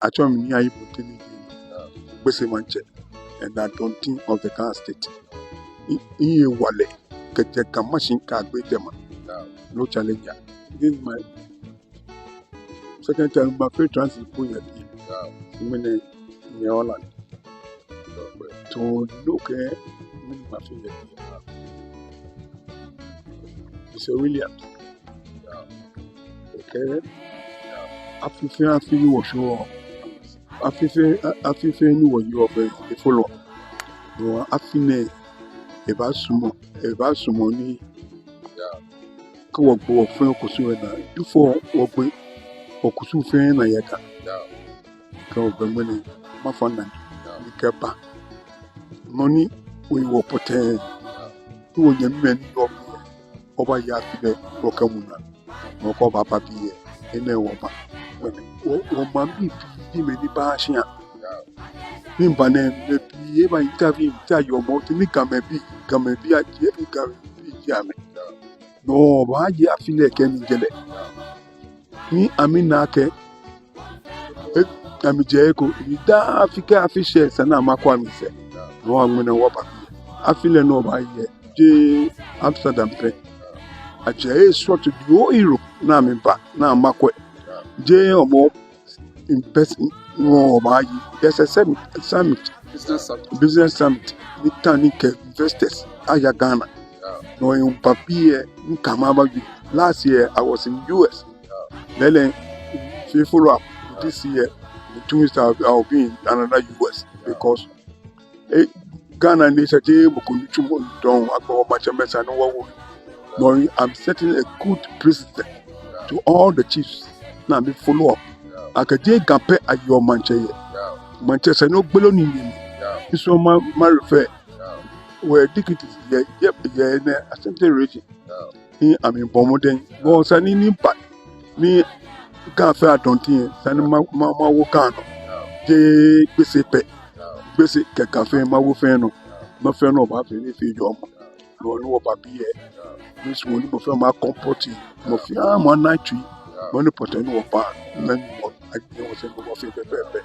Actually, me I put in Bese Manche and I don't think of the Ghana state. In Wale, Kajaka machine card with them. No challenge. This is my second time, my first transit point at in Holland. To look at my finger. Mr. Williams. Okay. After you was sure. After you were you of a follow. No, after a sumo ni ko wo fun ko su na before wo pe o ku su fe na ye ka ko be mo ni ma fa na ni ke ba money we wo pote wo nya men o ba ya fi be wo ka mu na mo ko ba pa bi e na wo ba wo ma bi bi me ni ba sha ni ba ne bi e ba interview ta yo mo ti ni ka me bi a je ni ka bi ya me no ba je afile ke ni gele ni amina ke ami je ko ni da afika afishe sana makwa mi se no amuna wo ba afile no ba ye je Amsterdam pe aje so to di o Europe na mi ba na makwe je omo in person no ba yi yes a summit business summit ni tani ke investors aya Ghana no in papier in kamaba bi last year I was in US then follow up this year the 2 weeks I'll be in another US because Ghana nation je bukunchu don agbo machemesa no wo no I'm setting a good precedent to all the chiefs now be follow up akaje gampe ayo Manchester no gbelo ni ni so ma refer where dignitaries ye na assembly region ni ami bomoden go sani ni pa ni kan fe adontin sani ma wo kan no je gbese keka fe ma wo fe no ma fe no ba fe ni fi jo mo no ba bi e ni so ni mo fe ma comporti mo fi mo na twi mo ni poten wo pa na mo a je wo se mo fe pe